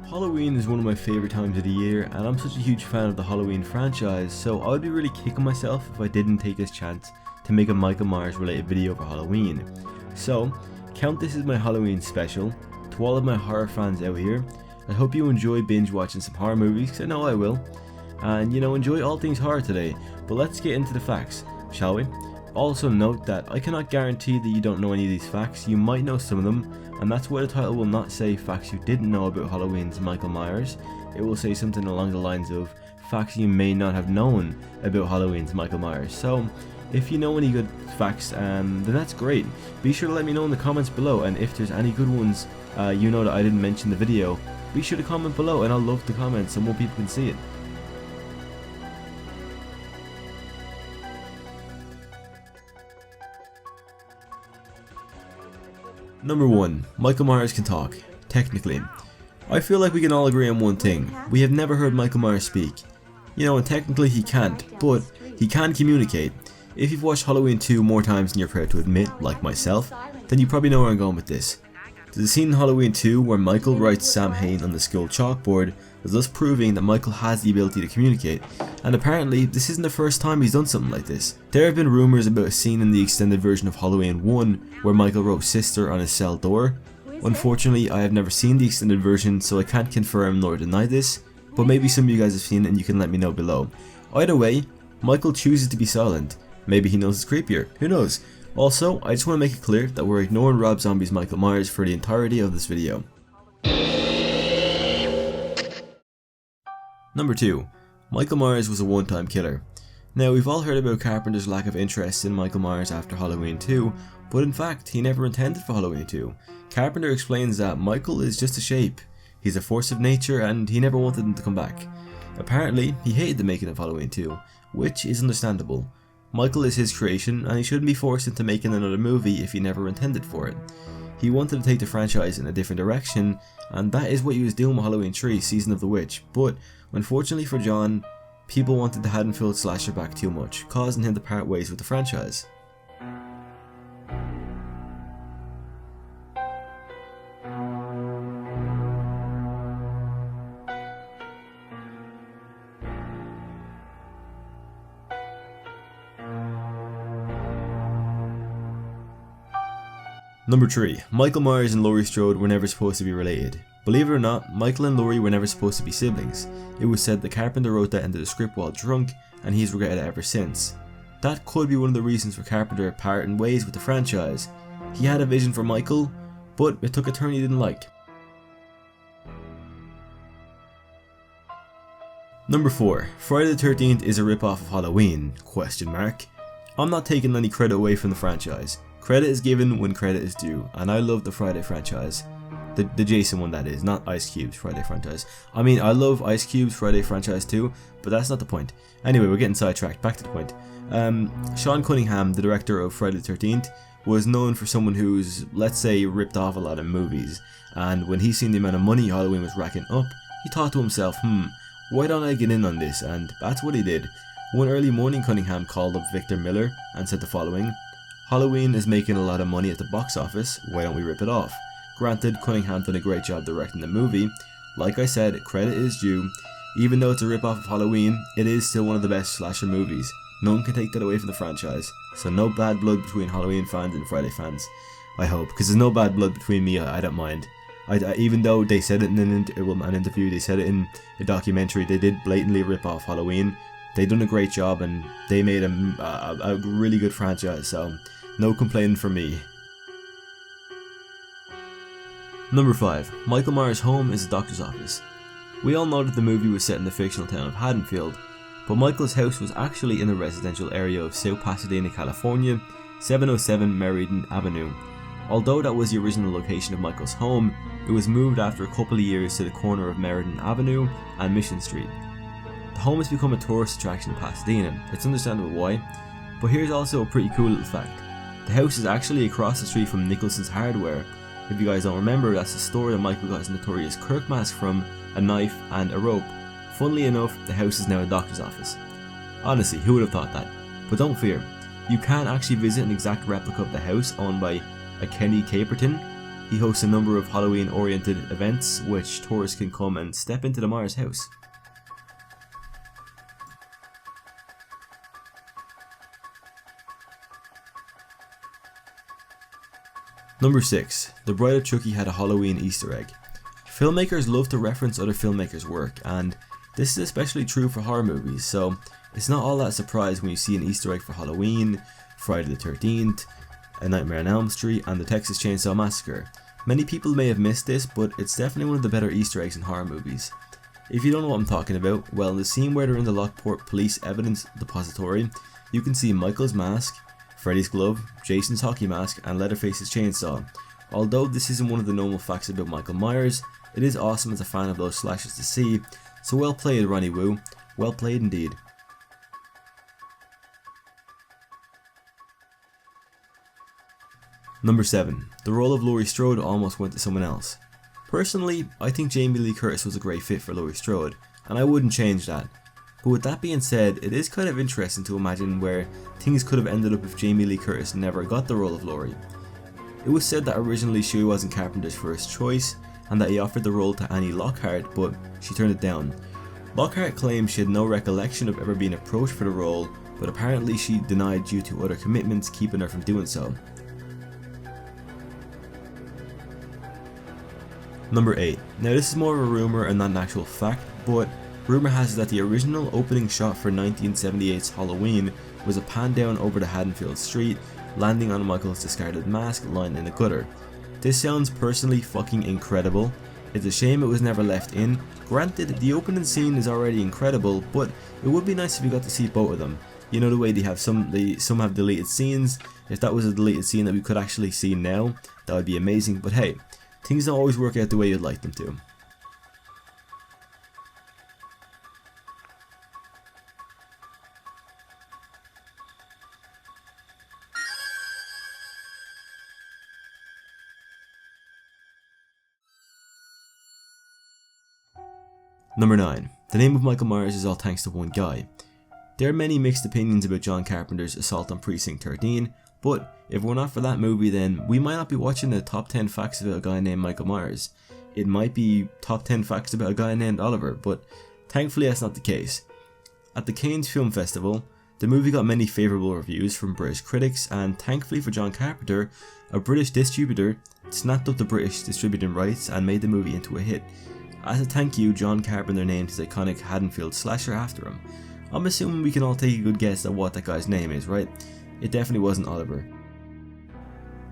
Halloween is one of my favourite times of the year, and I'm such a huge fan of the Halloween franchise, so I would be really kicking myself if I didn't take this chance to make a Michael Myers related video for Halloween. So, count this as my Halloween special. To all of my horror fans out here, I hope you enjoy binge watching some horror movies, because I know I will. And enjoy all things horror today, but let's get into the facts, shall we? Also note that I cannot guarantee that you don't know any of these facts. You might know some of them, and that's why the title will not say facts you didn't know about Halloween's Michael Myers. It will say something along the lines of facts you may not have known about Halloween's Michael Myers. So if you know any good facts, then that's great. Be sure to let me know in the comments below, and if there's any good ones that I didn't mention in the video, be sure to comment below, and I'll love the comments so more people can see it. Number 1. Michael Myers can talk. Technically. I feel like we can all agree on one thing. We have never heard Michael Myers speak. And technically he can't, but he can communicate. If you've watched Halloween 2 more times than you're proud to admit, like myself, then you probably know where I'm going with this. There's a scene in Halloween 2 where Michael writes Samhain on the school chalkboard, thus proving that Michael has the ability to communicate, and apparently this isn't the first time he's done something like this. There have been rumours about a scene in the extended version of Halloween 1 where Michael wrote sister on his cell door. Unfortunately, I have never seen the extended version, so I can't confirm nor deny this, but maybe some of you guys have seen it and you can let me know below. Either way, Michael chooses to be silent. Maybe he knows it's creepier, who knows? Also, I just want to make it clear that we're ignoring Rob Zombie's Michael Myers for the entirety of this video. Number 2. Michael Myers was a one-time killer. Now, we've all heard about Carpenter's lack of interest in Michael Myers after Halloween 2, but in fact, he never intended for Halloween 2. Carpenter explains that Michael is just a shape. He's a force of nature, and he never wanted him to come back. Apparently, he hated the making of Halloween 2, which is understandable. Michael is his creation, and he shouldn't be forced into making another movie if he never intended for it. He wanted to take the franchise in a different direction, and that is what he was doing with Halloween 3 Season of the Witch, but unfortunately for John, people wanted the Haddonfield slasher back too much, causing him to part ways with the franchise. Number 3. Michael Myers and Laurie Strode were never supposed to be related. Believe it or not, Michael and Laurie were never supposed to be siblings. It was said that Carpenter wrote that into the script while drunk, and he's regretted it ever since. That could be one of the reasons for Carpenter parting ways with the franchise. He had a vision for Michael, but it took a turn he didn't like. Number 4. Friday the 13th is a rip-off of Halloween? I'm not taking any credit away from the franchise. Credit is given when credit is due, and I love the Friday franchise. The Jason one, that is, not Ice Cube's Friday franchise. I mean, I love Ice Cube's Friday franchise too, but that's not the point. Anyway, we're getting sidetracked, back to the point. Sean Cunningham, the director of Friday the 13th, was known for someone who's, let's say, ripped off a lot of movies, and when he seen the amount of money Halloween was racking up, he thought to himself, why don't I get in on this? And that's what he did. One early morning, Cunningham called up Victor Miller and said the following: Halloween is making a lot of money at the box office, why don't we rip it off? Granted, Cunningham did a great job directing the movie. Like I said, credit is due. Even though it's a rip-off of Halloween, it is still one of the best slasher movies. No one can take that away from the franchise. So no bad blood between Halloween fans and Friday fans. I hope, because there's no bad blood between me, I don't mind. Even though they said it in an interview, they said it in a documentary, they did blatantly rip off Halloween. They done a great job, and they made a really good franchise, so no complaining from me. Number 5. Michael Myers' home is a doctor's office. We all know that the movie was set in the fictional town of Haddonfield, but Michael's house was actually in the residential area of South Pasadena, California, 707 Meriden Avenue. Although that was the original location of Michael's home, it was moved after a couple of years to the corner of Meriden Avenue and Mission Street. The home has become a tourist attraction in Pasadena. It's understandable why, but here's also a pretty cool little fact. The house is actually across the street from Nicholson's Hardware. If you guys don't remember, that's the store that Michael got his notorious Kirk mask from, a knife and a rope. Funnily enough, the house is now a doctor's office. Honestly, who would have thought that? But don't fear, you can actually visit an exact replica of the house owned by a Kenny Caperton, He hosts a number of Halloween oriented events which tourists can come and step into the Myers house. Number 6. The Bride of Chucky had a Halloween Easter egg. Filmmakers love to reference other filmmakers' work, and this is especially true for horror movies, so it's not all that surprising when you see an Easter egg for Halloween, Friday the 13th, A Nightmare on Elm Street, and the Texas Chainsaw Massacre. Many people may have missed this, but it's definitely one of the better Easter eggs in horror movies. If you don't know what I'm talking about, well, in the scene where they're in the Lockport Police Evidence Depository, you can see Michael's mask, Freddy's glove, Jason's hockey mask, and Leatherface's chainsaw. Although this isn't one of the normal facts about Michael Myers, it is awesome as a fan of those slashers to see, so well played, Ronnie Wu. Well played indeed. Number 7. The role of Laurie Strode almost went to someone else. Personally, I think Jamie Lee Curtis was a great fit for Laurie Strode, and I wouldn't change that. But with that being said, it is kind of interesting to imagine where things could have ended up if Jamie Lee Curtis never got the role of Laurie. It was said that originally she wasn't Carpenter's first choice, and that he offered the role to Annie Lockhart, but she turned it down. Lockhart claimed she had no recollection of ever being approached for the role, but apparently she denied due to other commitments keeping her from doing so. Number 8. Now this is more of a rumour and not an actual fact, but rumour has it that the original opening shot for 1978's Halloween was a pan down over the Haddonfield street, landing on Michael's discarded mask lying in a gutter. This sounds personally fucking incredible. It's a shame it was never left in. Granted, the opening scene is already incredible, but it would be nice if we got to see both of them. You know the way they have some have deleted scenes. If that was a deleted scene that we could actually see now, that would be amazing, but hey, things don't always work out the way you'd like them to. Number 9. The name of Michael Myers is all thanks to one guy. There are many mixed opinions about John Carpenter's Assault on Precinct 13, but if we're not for that movie, then we might not be watching the top 10 facts about a guy named Michael Myers. It might be top 10 facts about a guy named Oliver, but thankfully that's not the case. At the Cannes Film Festival, the movie got many favourable reviews from British critics, and thankfully for John Carpenter, a British distributor snapped up the British distributing rights and made the movie into a hit. As a thank you, John Carpenter named his iconic Haddonfield slasher after him. I'm assuming we can all take a good guess at what that guy's name is, right? It definitely wasn't Oliver.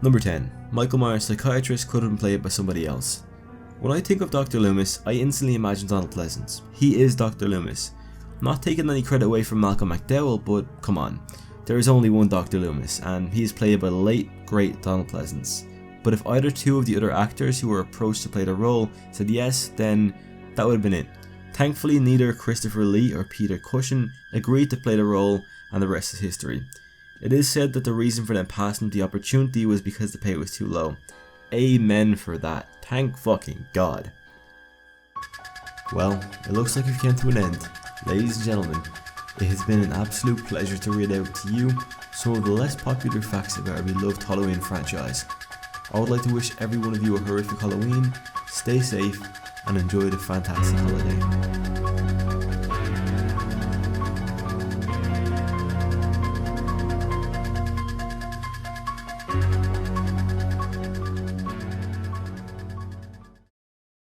Number 10. Michael Myers' psychiatrist could have been played by somebody else. When I think of Dr. Loomis, I instantly imagine Donald Pleasence. He is Dr. Loomis. I'm not taking any credit away from Malcolm McDowell, but come on. There is only one Dr. Loomis, and he is played by the late, great Donald Pleasence. But if either two of the other actors who were approached to play the role said yes, then that would have been it. Thankfully, neither Christopher Lee or Peter Cushing agreed to play the role, and the rest is history. It is said that the reason for them passing the opportunity was because the pay was too low. Amen for that. Thank fucking God. Well, it looks like we've come to an end. Ladies and gentlemen, it has been an absolute pleasure to read out to you some of the less popular facts about our beloved Halloween franchise. I would like to wish every one of you a horrific Halloween, stay safe, and enjoy the fantastic holiday.